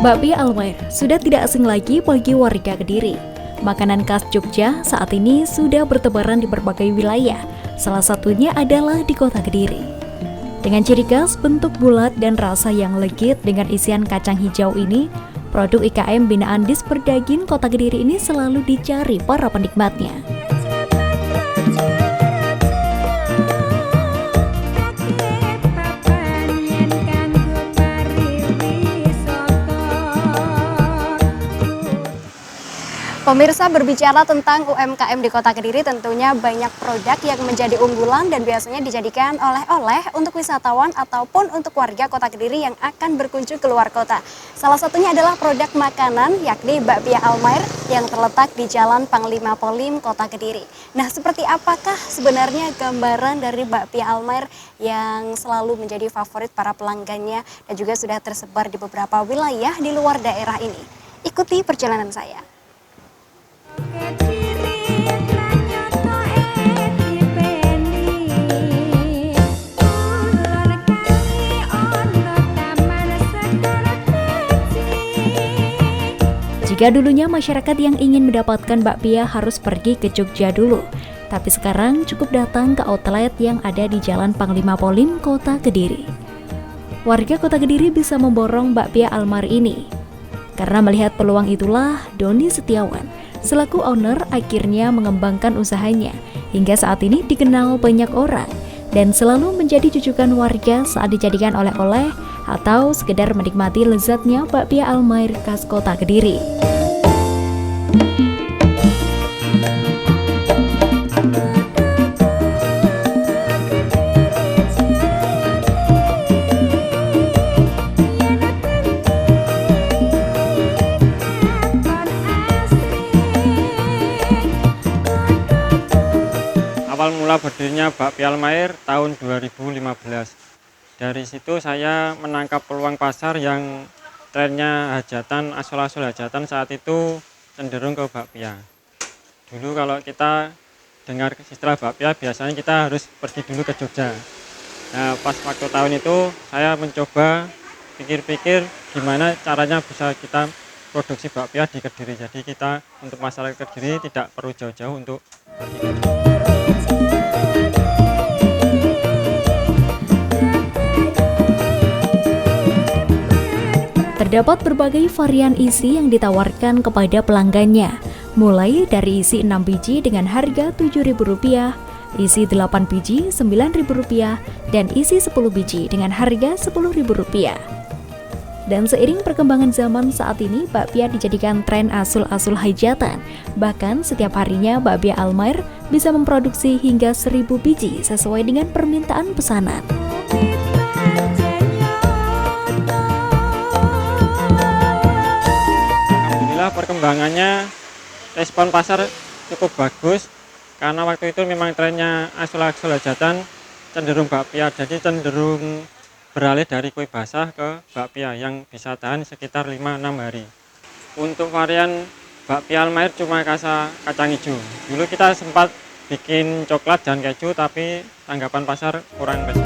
Bakpia Almair sudah tidak asing lagi bagi warga Kediri. Makanan khas Jogja saat ini sudah bertebaran di berbagai wilayah, salah satunya adalah di kota Kediri. Dengan ciri khas bentuk bulat dan rasa yang legit dengan isian kacang hijau ini, produk IKM binaan Disperdagin Kota Kediri ini selalu dicari para penikmatnya. Pemirsa, berbicara tentang UMKM di Kota Kediri, tentunya banyak produk yang menjadi unggulan dan biasanya dijadikan oleh-oleh untuk wisatawan ataupun untuk warga Kota Kediri yang akan berkunjung ke luar kota. Salah satunya adalah produk makanan, yakni Bakpia Almair yang terletak di Jalan Panglima Polim, Kota Kediri. Nah, seperti apakah sebenarnya gambaran dari Bakpia Almair yang selalu menjadi favorit para pelanggannya dan juga sudah tersebar di beberapa wilayah di luar daerah ini? Ikuti perjalanan saya. Jika dulunya masyarakat yang ingin mendapatkan bakpia harus pergi ke Jogja dulu, tapi sekarang cukup datang ke outlet yang ada di Jalan Panglima Polim, Kota Kediri. Warga Kota Kediri bisa memborong Bakpia Almair ini. Karena melihat peluang itulah, Doni Setiawan selaku owner akhirnya mengembangkan usahanya hingga saat ini dikenal banyak orang dan selalu menjadi jujukan warga saat dijadikan oleh-oleh atau sekedar menikmati lezatnya Bakpia Almair khas Kota Kediri. Awal mula berdirinya Bakpia Almair tahun 2015. Dari situ saya menangkap peluang pasar yang trennya hajatan, asal-asal hajatan saat itu cenderung ke bakpia. Dulu kalau kita dengar istilah bakpia, biasanya kita harus pergi dulu ke Jogja. Nah, pas waktu tahun itu saya mencoba pikir-pikir gimana caranya bisa kita produksi bakpia di Kediri. Jadi kita untuk masyarakat Kediri tidak perlu jauh-jauh untuk pergi ke Jogja. Terdapat berbagai varian isi yang ditawarkan kepada pelanggannya, mulai dari isi 6 biji dengan harga Rp7.000, isi 8 biji Rp9.000, dan isi 10 biji dengan harga Rp10.000. Dan seiring perkembangan zaman saat ini, bakpia dijadikan tren asul-asul hajatan. Bahkan setiap harinya Bakpia Almair bisa memproduksi hingga 1000 biji sesuai dengan permintaan pesanan. Perkembangannya, respon pasar cukup bagus karena waktu itu memang trennya asul-asul hajatan cenderung bakpia, jadi cenderung beralih dari kue basah ke bakpia yang bisa tahan sekitar 5-6 hari. Untuk varian Bakpia Almair cuma kacang hijau. Dulu kita sempat bikin coklat dan keju, tapi tanggapan pasar kurang bagus.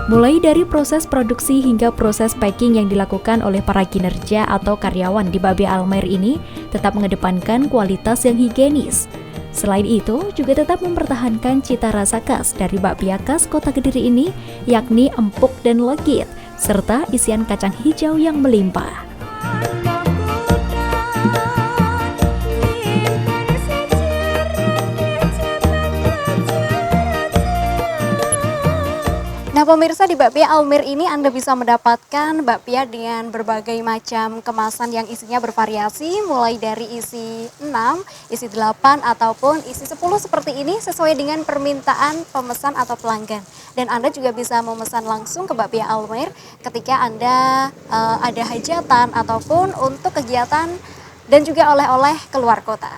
Mulai dari proses produksi hingga proses packing yang dilakukan oleh para kinerja atau karyawan di Bakpia Almair ini tetap mengedepankan kualitas yang higienis. Selain itu, juga tetap mempertahankan cita rasa khas dari bakpia khas Kota Kediri ini, yakni empuk dan legit, serta isian kacang hijau yang melimpah. Nah, pemirsa, di Bakpia Almair ini Anda bisa mendapatkan bakpia dengan berbagai macam kemasan yang isinya bervariasi, mulai dari isi 6, isi 8, ataupun isi 10 seperti ini sesuai dengan permintaan pemesan atau pelanggan. Dan Anda juga bisa memesan langsung ke Bakpia Almair ketika Anda ada hajatan ataupun untuk kegiatan dan juga oleh-oleh keluar kota.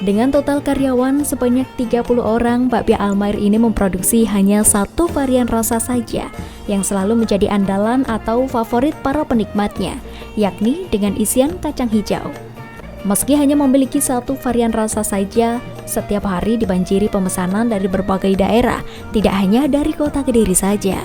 Dengan total karyawan sebanyak 30 orang, Bakpia Almair ini memproduksi hanya satu varian rasa saja yang selalu menjadi andalan atau favorit para penikmatnya, yakni dengan isian kacang hijau. Meski hanya memiliki satu varian rasa saja, setiap hari dibanjiri pemesanan dari berbagai daerah, tidak hanya dari kota Kediri saja.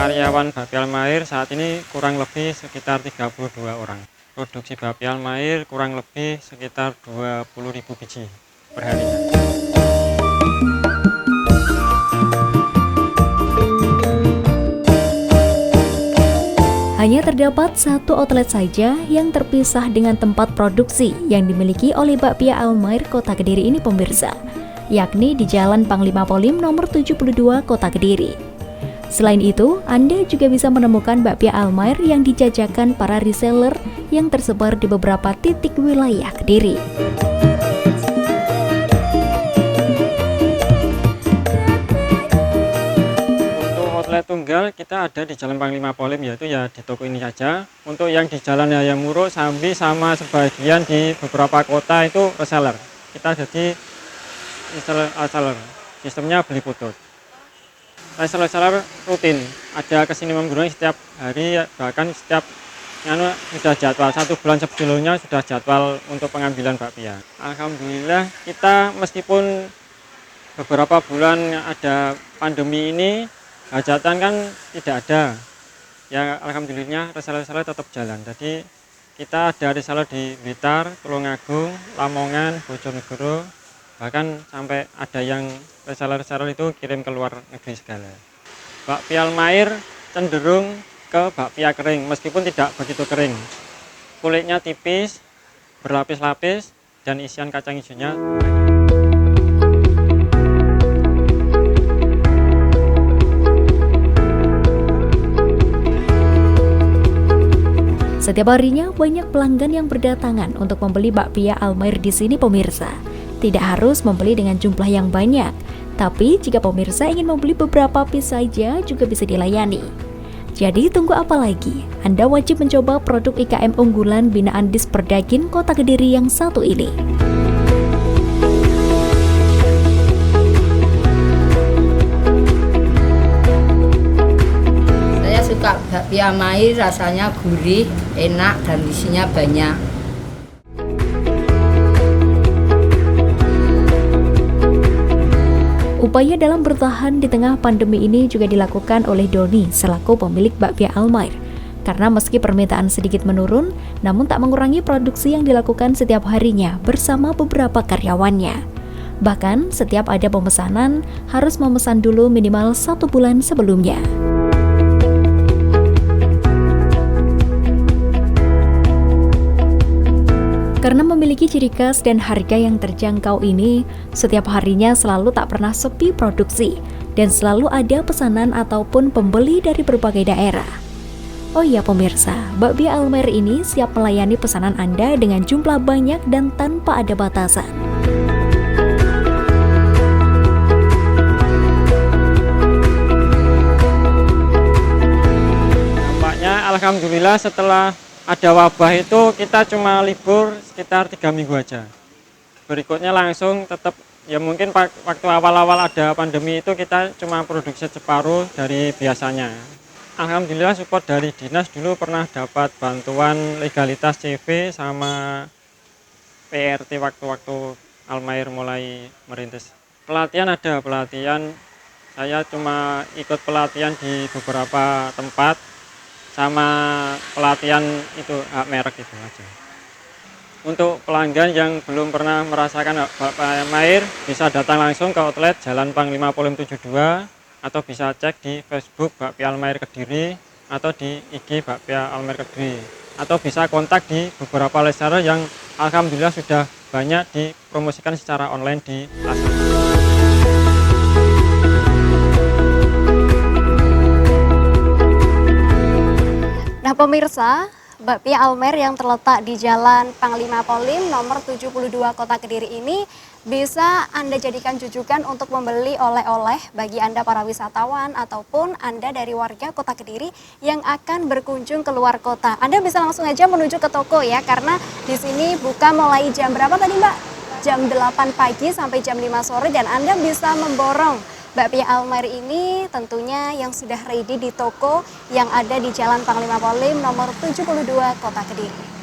Karyawan Bakpia Almair saat ini kurang lebih sekitar 32 orang. Produksi Bakpia Almair kurang lebih sekitar 20.000 biji per harinya. Hanya terdapat satu outlet saja yang terpisah dengan tempat produksi yang dimiliki oleh Bakpia Almair Kota Kediri ini pemirsa, yakni di Jalan Panglima Polim nomor 72 Kota Kediri. Selain itu, Anda juga bisa menemukan Bakpia Almair yang dijajakan para reseller yang tersebar di beberapa titik wilayah Kediri. Untuk outlet tunggal kita ada di Jalan Panglima Polim, yaitu ya di toko ini saja. Untuk yang di Jalan Yaya Muro, Sambi sama sebagian di beberapa kota itu reseller. Kita jadi reseller. Sistemnya beli putut. Reseller rutin, ada kesini memberungi setiap hari, bahkan setiap sudah jadwal, 1 bulan sebelumnya sudah jadwal untuk pengambilan bakpia. Alhamdulillah kita meskipun beberapa bulan ada pandemi ini, hajatan kan tidak ada. Ya alhamdulillahnya reseller tetap jalan. Jadi kita ada reseller di Blitar, Tulungagung, Lamongan, Bojonegoro, bahkan sampai ada yang reseller itu kirim ke luar negeri segala. Bakpia Almair cenderung ke bakpia kering, meskipun tidak begitu kering. Kulitnya tipis, berlapis-lapis, dan isian kacang hijaunya banyak. Setiap harinya banyak pelanggan yang berdatangan untuk membeli Bakpia Almair di sini pemirsa. Tidak harus membeli dengan jumlah yang banyak, tapi jika pemirsa ingin membeli beberapa piece saja juga bisa dilayani. Jadi tunggu apa lagi? Anda wajib mencoba produk IKM unggulan binaan Disperdagin Kota Kediri yang satu ini. Saya suka Bakpia Almair, rasanya gurih, enak, dan isinya banyak. Upaya dalam bertahan di tengah pandemi ini juga dilakukan oleh Doni selaku pemilik Bakpia Almair. Karena meski permintaan sedikit menurun, namun tak mengurangi produksi yang dilakukan setiap harinya bersama beberapa karyawannya. Bahkan setiap ada pemesanan harus memesan dulu minimal 1 bulan sebelumnya. Karena memiliki ciri khas dan harga yang terjangkau ini, setiap harinya selalu tak pernah sepi produksi dan selalu ada pesanan ataupun pembeli dari berbagai daerah. Oh iya pemirsa, Bakpia Almair ini siap melayani pesanan Anda dengan jumlah banyak dan tanpa ada batasan. Nampaknya alhamdulillah setelah ada wabah itu kita cuma libur sekitar 3 minggu aja. Berikutnya langsung tetap, ya mungkin waktu awal-awal ada pandemi itu kita cuma produksi separuh dari biasanya. Alhamdulillah support dari dinas, dulu pernah dapat bantuan legalitas CV sama PRT waktu-waktu Almair mulai merintis. Pelatihan ada, saya cuma ikut pelatihan di beberapa tempat, sama pelatihan itu hak merek itu aja. Untuk pelanggan yang belum pernah merasakan Bakpia Almair bisa datang langsung ke outlet Jalan Panglima Polim 72 atau bisa cek di Facebook Bakpia Almair Kediri atau di IG Bakpia Almair Kediri atau bisa kontak di beberapa reseller yang alhamdulillah sudah banyak dipromosikan secara online di pasar. Nah pemirsa, Bakpia Almair yang terletak di Jalan Panglima Polim nomor 72 Kota Kediri ini bisa Anda jadikan jujukan untuk membeli oleh-oleh bagi Anda para wisatawan ataupun Anda dari warga Kota Kediri yang akan berkunjung ke luar kota. Anda bisa langsung aja menuju ke toko ya, karena di sini buka mulai jam berapa tadi Mbak? Jam 8 pagi sampai jam 5 sore dan Anda bisa memborong bakpia Almair ini tentunya yang sudah ready di toko yang ada di Jalan Panglima Polim nomor 72 Kota Kediri.